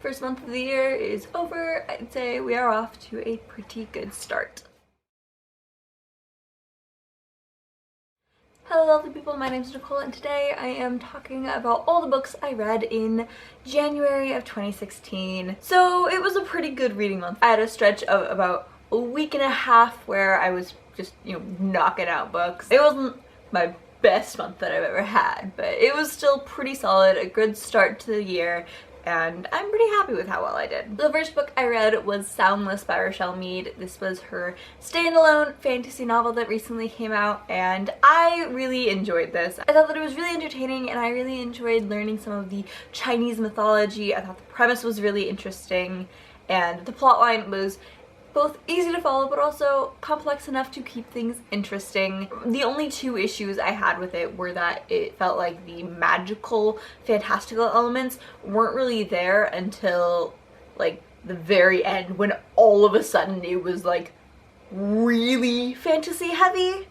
First month of the year is over. I'd say we are off to a pretty good start. Hello lovely people, my name is Nicole and today I am talking about all the books I read in January of 2016. So it was a pretty good reading month. I had a stretch of about a week and a half where I was just, knocking out books. It wasn't my best month that I've ever had, but it was still pretty solid, a good start to the year. And I'm pretty happy with how well I did. The first book I read was Soundless by Rochelle Mead. This was her standalone fantasy novel that recently came out, and I really enjoyed this. I thought that it was really entertaining, and I really enjoyed learning some of the Chinese mythology. I thought the premise was really interesting, and the plotline was both easy to follow but also complex enough to keep things interesting. The only two issues I had with it were that it felt like the magical, fantastical elements weren't really there until like the very end, when all of a sudden it was like really fantasy heavy,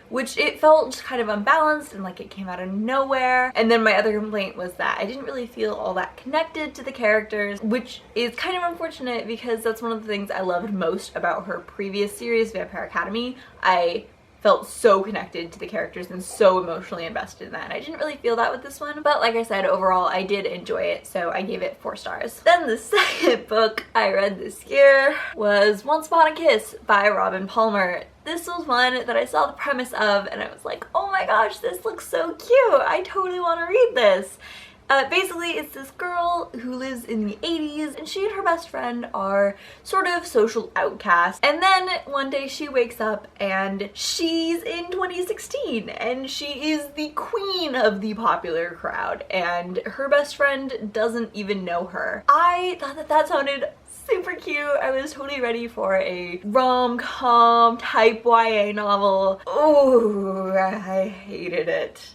which it felt kind of unbalanced and like it came out of nowhere. And then my other complaint was that I didn't really feel all that connected to the characters, which is kind of unfortunate because that's one of the things I loved most about her previous series, Vampire Academy. I felt so connected to the characters and so emotionally invested in that, and I didn't really feel that with this one. But like I said, overall I did enjoy it, so I gave it 4 stars. Then the second book I read this year was Once Upon a Kiss by Robin Palmer. This was one that I saw the premise of and I was like, oh my gosh, this looks so cute, I totally want to read this. Basically, it's this girl who lives in the 80s and she and her best friend are sort of social outcasts. And then one day she wakes up and she's in 2016 and she is the queen of the popular crowd and her best friend doesn't even know her. I thought that that sounded super cute. I was totally ready for a rom-com type YA novel. Oh, I hated it.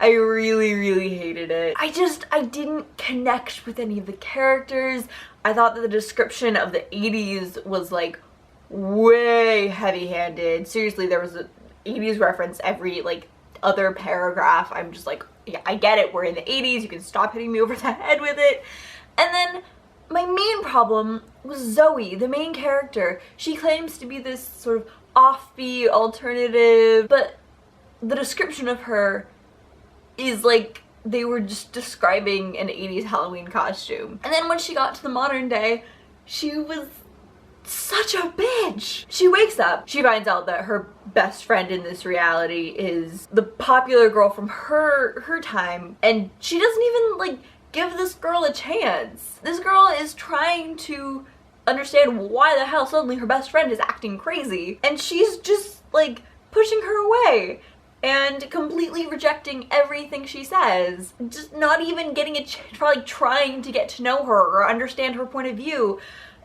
I really hated it. I didn't connect with any of the characters. I thought that the description of the 80s was like way heavy-handed. Seriously, there was an 80s reference every like other paragraph. I'm just like, yeah, I get it, we're in the 80s, you can stop hitting me over the head with it. And then my main problem was Zoe, the main character. She claims to be this sort of offbeat alternative, but the description of her is like they were just describing an 80s Halloween costume. And then when she got to the modern day, she was such a bitch. She wakes up, she finds out that her best friend in this reality is the popular girl from her time, and she doesn't even like give this girl a chance. This girl is trying to understand why the hell suddenly her best friend is acting crazy, and she's just like pushing her away and completely rejecting everything she says. Just not even getting a like trying to get to know her or understand her point of view.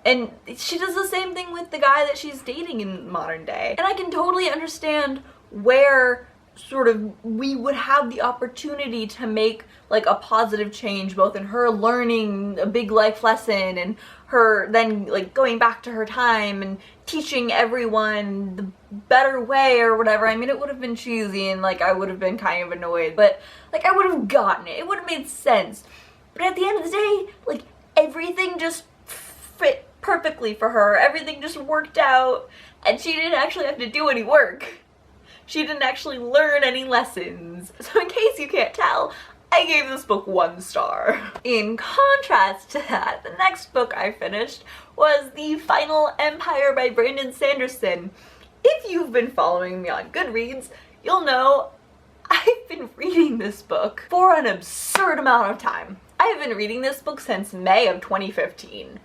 And she does the same thing with the guy that she's dating in modern day. And I can totally understand where sort of we would have the opportunity to make like a positive change, both in her learning a big life lesson and her then like going back to her time and teaching everyone the better way or whatever. I mean, it would have been cheesy and like I would have been kind of annoyed, but like I would have gotten it. It would have made sense. But at the end of the day, like everything just fit perfectly for her. Everything just worked out and she didn't actually have to do any work. She didn't actually learn any lessons. So in case you can't tell, I gave this book 1 star. In contrast to that, the next book I finished was The Final Empire by Brandon Sanderson. If you've been following me on Goodreads, you'll know I've been reading this book for an absurd amount of time. I have been reading this book since May of 2015.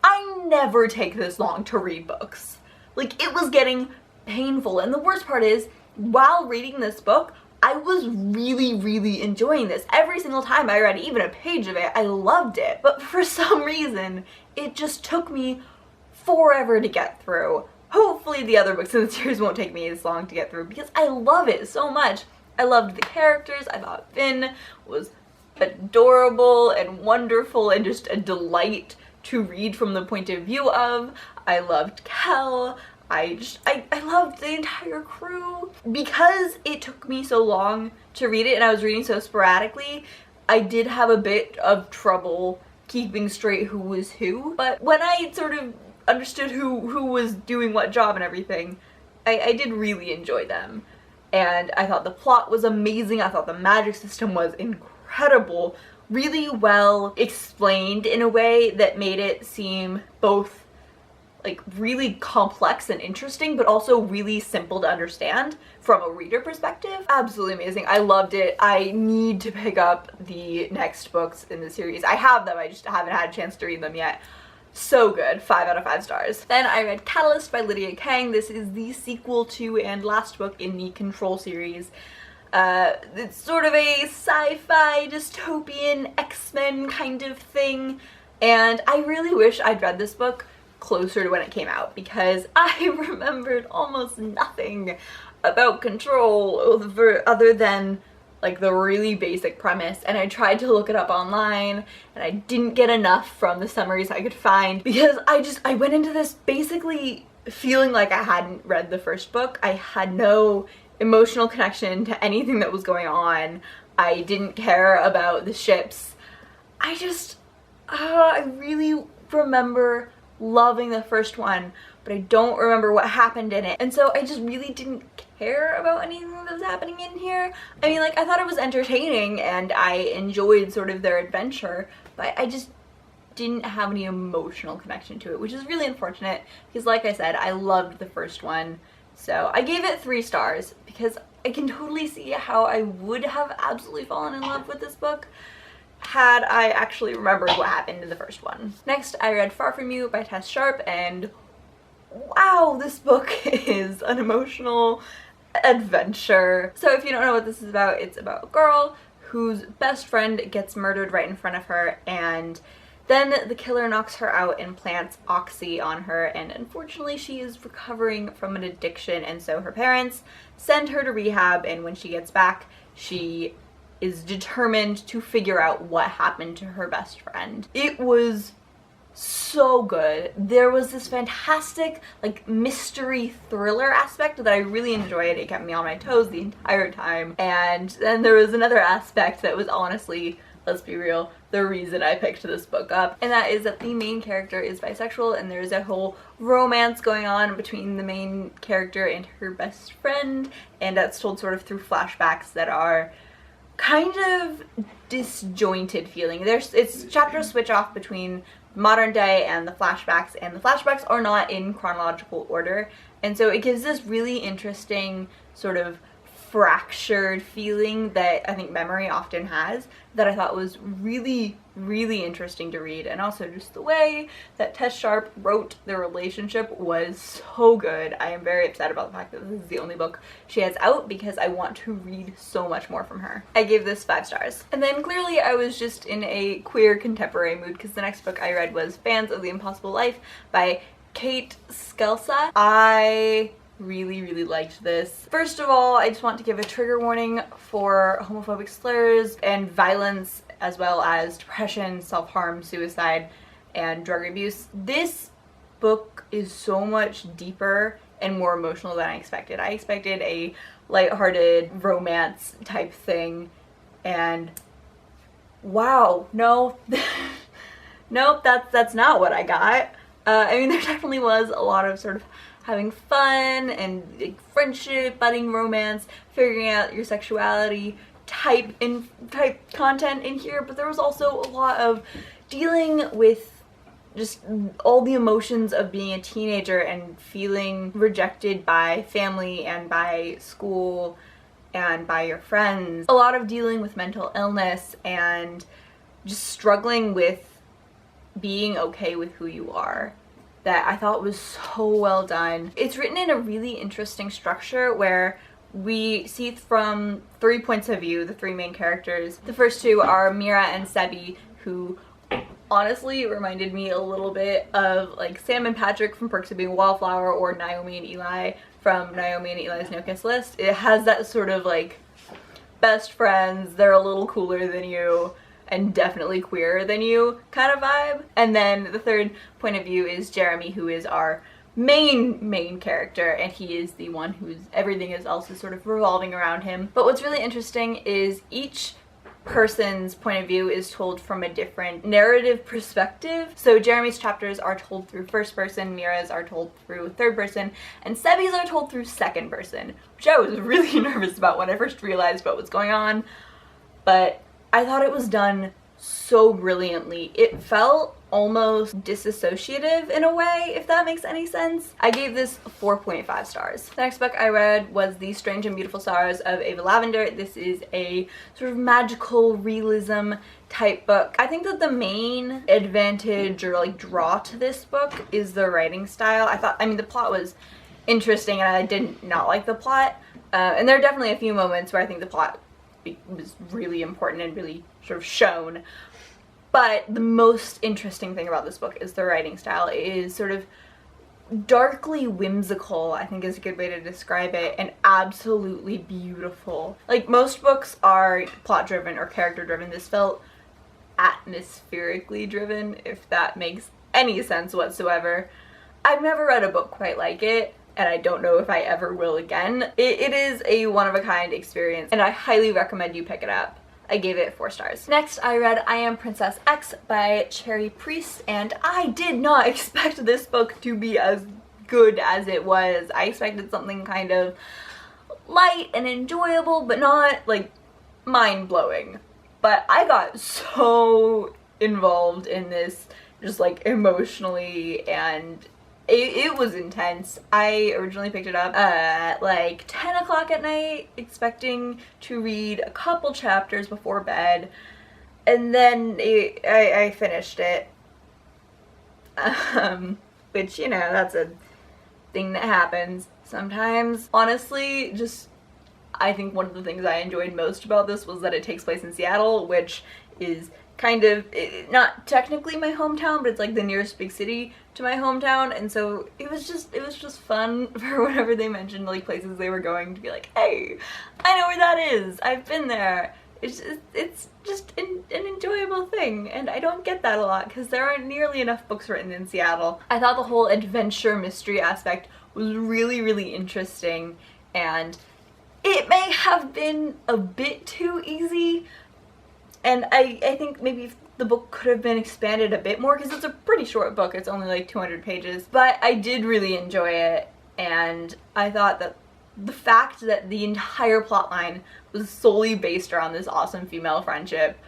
I never take this long to read books. Like, it was getting painful, and the worst part is, while reading this book, I was really enjoying this. Every single time I read even a page of it, I loved it. But for some reason, it just took me forever to get through. Hopefully the other books in the series won't take me as long to get through because I love it so much. I loved the characters. I thought Finn was adorable and wonderful and just a delight to read from the point of view of. I loved Kel. I loved the entire crew. Because it took me so long to read it and I was reading so sporadically, I did have a bit of trouble keeping straight who was who. But when I sort of understood who was doing what job and everything, I did really enjoy them. And I thought the plot was amazing. I thought the magic system was incredible. Really well explained in a way that made it seem both like really complex and interesting, but also really simple to understand from a reader perspective. Absolutely amazing. I loved it. I need to pick up the next books in the series. I have them, I just haven't had a chance to read them yet. So good. 5 out of 5 stars. Then I read Catalyst by Lydia Kang. This is the sequel to and last book in the Control series. It's sort of a sci-fi dystopian X-Men kind of thing, and I really wish I'd read this book closer to when it came out, because I remembered almost nothing about Control other than like the really basic premise, and I tried to look it up online and I didn't get enough from the summaries I could find, because I went into this basically feeling like I hadn't read the first book. I had no emotional connection to anything that was going on. I didn't care about the ships. I really remember loving the first one, but I don't remember what happened in it, and so I just really didn't care about anything that was happening in here. I mean, like, I thought it was entertaining and I enjoyed sort of their adventure, but I just didn't have any emotional connection to it, which is really unfortunate, because like I said, I loved the first one. So I gave it 3 stars because I can totally see how I would have absolutely fallen in love with this book had I actually remembered what happened in the first one. Next, I read Far From You by Tess Sharp, and wow, this book is an emotional adventure. So if you don't know what this is about, it's about a girl whose best friend gets murdered right in front of her, and then the killer knocks her out and plants oxy on her, and unfortunately she is recovering from an addiction, and so her parents send her to rehab, and when she gets back, she is determined to figure out what happened to her best friend. It was so good. There was this fantastic like mystery thriller aspect that I really enjoyed. It kept me on my toes the entire time. And then there was another aspect that was honestly, let's be real, the reason I picked this book up, and that is that the main character is bisexual, and there's a whole romance going on between the main character and her best friend, and that's told sort of through flashbacks that are kind of disjointed feeling. It's chapters switch off between modern day and the flashbacks are not in chronological order, and so it gives this really interesting sort of fractured feeling that I think memory often has, that I thought was really, really interesting to read. And also just the way that Tess Sharp wrote the relationship was so good. I am very upset about the fact that this is the only book she has out, because I want to read so much more from her. I gave this 5 stars. And then clearly I was just in a queer contemporary mood, because the next book I read was Fans of the Impossible Life by Kate Skelsa. I really liked this. First of all, I just want to give a trigger warning for homophobic slurs and violence, as well as depression, self-harm, suicide, and drug abuse. This book is so much deeper and more emotional than I expected. I expected a lighthearted romance type thing, and wow, no. Nope, that's not what I got. I mean, there definitely was a lot of sort of having fun and like, friendship, budding romance, figuring out your sexuality type content in here, but there was also a lot of dealing with just all the emotions of being a teenager and feeling rejected by family and by school and by your friends. A lot of dealing with mental illness and just struggling with being okay with who you are, that I thought was so well done. It's written in a really interesting structure where we see from 3 points of view, the 3 main characters. The first 2 are Mira and Sebi, who honestly reminded me a little bit of like Sam and Patrick from Perks of Being a Wallflower, or Naomi and Eli from Naomi and Eli's No Kiss List. It has that sort of like best friends, they're a little cooler than you, and definitely queerer than you kind of vibe. And then the third point of view is Jeremy, who is our main character, and he is the one who's everything is also sort of revolving around him. But what's really interesting is each person's point of view is told from a different narrative perspective. So Jeremy's chapters are told through first person, Mira's are told through third person, and Sebi's are told through second person, which I was really nervous about when I first realized what was going on, but I thought it was done so brilliantly. It felt almost disassociative in a way, if that makes any sense. I gave this 4.5 stars. The next book I read was The Strange and Beautiful Sorrows of Ava Lavender. This is a sort of magical realism type book. I think that the main advantage or like draw to this book is the writing style. I mean the plot was interesting and I did not like the plot, and there are definitely a few moments where I think the plot was really important and really sort of shown. But the most interesting thing about this book is the writing style. It is sort of darkly whimsical, I think is a good way to describe it, and absolutely beautiful. Like most books are plot driven or character driven. This felt atmospherically driven, if that makes any sense whatsoever. I've never read a book quite like it, and I don't know if I ever will again. It is a one-of-a-kind experience, and I highly recommend you pick it up. I gave it 4 stars. Next, I read I Am Princess X by Cherry Priest, and I did not expect this book to be as good as it was. I expected something kind of light and enjoyable, but not, like, mind-blowing. But I got so involved in this, just, like, emotionally, and it was intense. I originally picked it up at like 10 o'clock at night, expecting to read a couple chapters before bed, and then I finished it. Which, you know, that's a thing that happens sometimes. Honestly, just, I think one of the things I enjoyed most about this was that it takes place in Seattle, which is kind of, not technically my hometown, but it's like the nearest big city to my hometown, and so it was just fun for whenever they mentioned like places they were going to be like, hey, I know where that is, I've been there. It's just an enjoyable thing, and I don't get that a lot because there aren't nearly enough books written in Seattle. I thought the whole adventure mystery aspect was really, really interesting, and it may have been a bit too easy, and I think maybe the book could have been expanded a bit more because it's a pretty short book. It's only like 200 pages. But I did really enjoy it, and I thought that the fact that the entire plotline was solely based around this awesome female friendship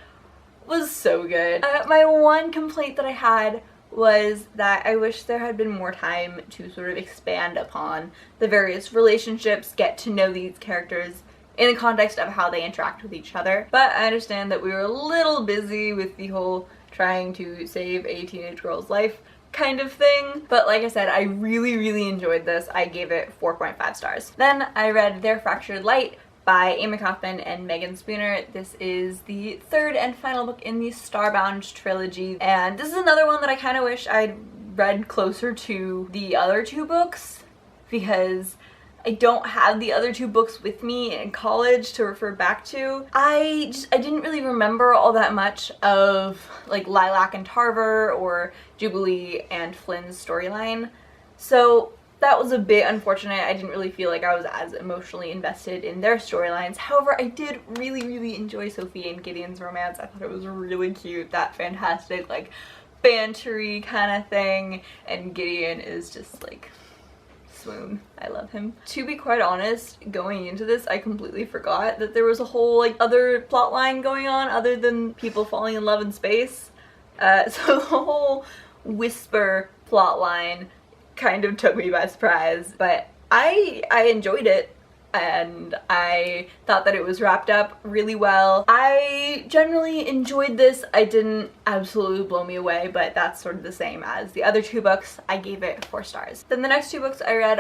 was so good. My one complaint that I had was that I wish there had been more time to sort of expand upon the various relationships, get to know these characters in the context of how they interact with each other. But I understand that we were a little busy with the whole trying to save a teenage girl's life kind of thing. But like I said, I really, really enjoyed this. I gave it 4.5 stars. Then I read Their Fractured Light by Amy Kaufman and Megan Spooner. This is the third and final book in the Starbound trilogy, and this is another one that I kind of wish I'd read closer to the other 2 books because I don't have the other 2 books with me in college to refer back to. I didn't really remember all that much of like Lilac and Tarver or Jubilee and Flynn's storyline, so that was a bit unfortunate. I didn't really feel like I was as emotionally invested in their storylines. However, I did really, really enjoy Sophie and Gideon's romance. I thought it was really cute, that fantastic like bantery kind of thing, and Gideon is just like swoon. I love him. To be quite honest, going into this, I completely forgot that there was a whole like other plot line going on other than people falling in love in space. So the whole Whisper plot line kind of took me by surprise, but I enjoyed it, and I thought that it was wrapped up really well. I generally enjoyed this. I didn't absolutely blow me away, but that's sort of the same as the other 2 books. I gave it 4 stars. Then the next 2 books I read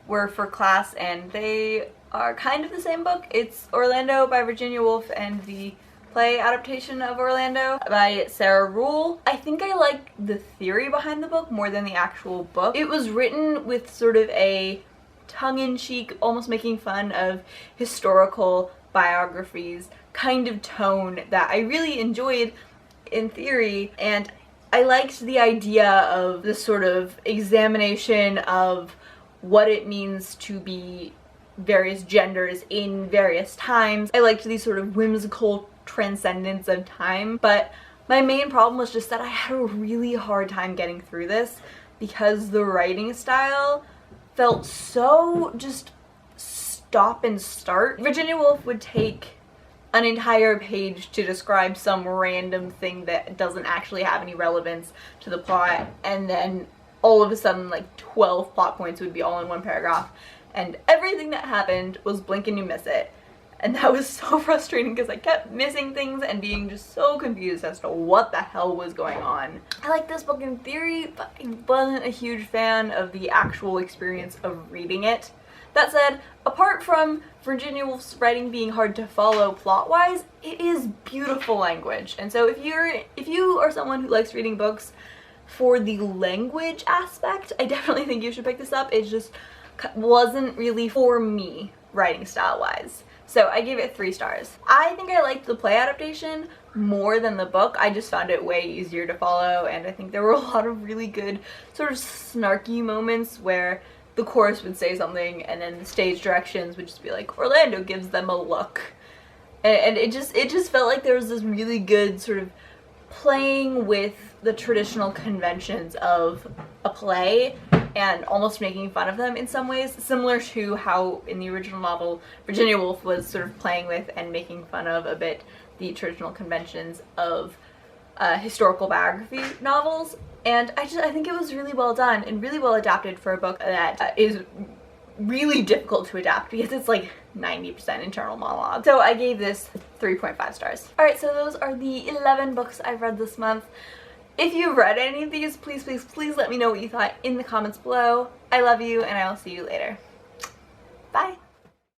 were for class, and they are kind of the same book. It's Orlando by Virginia Woolf and the play adaptation of Orlando by Sarah Rule. I think I like the theory behind the book more than the actual book. It was written with sort of a tongue-in-cheek, almost making fun of historical biographies kind of tone that I really enjoyed in theory, and I liked the idea of the sort of examination of what it means to be various genders in various times. I liked these sort of whimsical transcendence of time, but my main problem was just that I had a really hard time getting through this because the writing style felt so just stop and start. Virginia Woolf would take an entire page to describe some random thing that doesn't actually have any relevance to the plot, and then all of a sudden like 12 plot points would be all in one paragraph, and everything that happened was blink and you miss it. And that was so frustrating because I kept missing things and being just so confused as to what the hell was going on. I like this book in theory, but I wasn't a huge fan of the actual experience of reading it. That said, apart from Virginia Woolf's writing being hard to follow plot-wise, it is beautiful language. And so if you are someone who likes reading books for the language aspect, I definitely think you should pick this up. It just wasn't really for me, writing style-wise. So I gave it 3 stars. I think I liked the play adaptation more than the book. I just found it way easier to follow, and I think there were a lot of really good sort of snarky moments where the chorus would say something and then the stage directions would just be like, Orlando gives them a look. And it just felt like there was this really good sort of playing with the traditional conventions of a play and almost making fun of them in some ways, similar to how in the original novel Virginia Woolf was sort of playing with and making fun of a bit the traditional conventions of historical biography novels. And I think it was really well done and really well adapted for a book that is really difficult to adapt because it's like 90% internal monologue. So I gave this 3.5 stars. Alright, so those are the 11 books I've read this month. If you've read any of these, please, please, please let me know what you thought in the comments below. I love you, and I will see you later. Bye!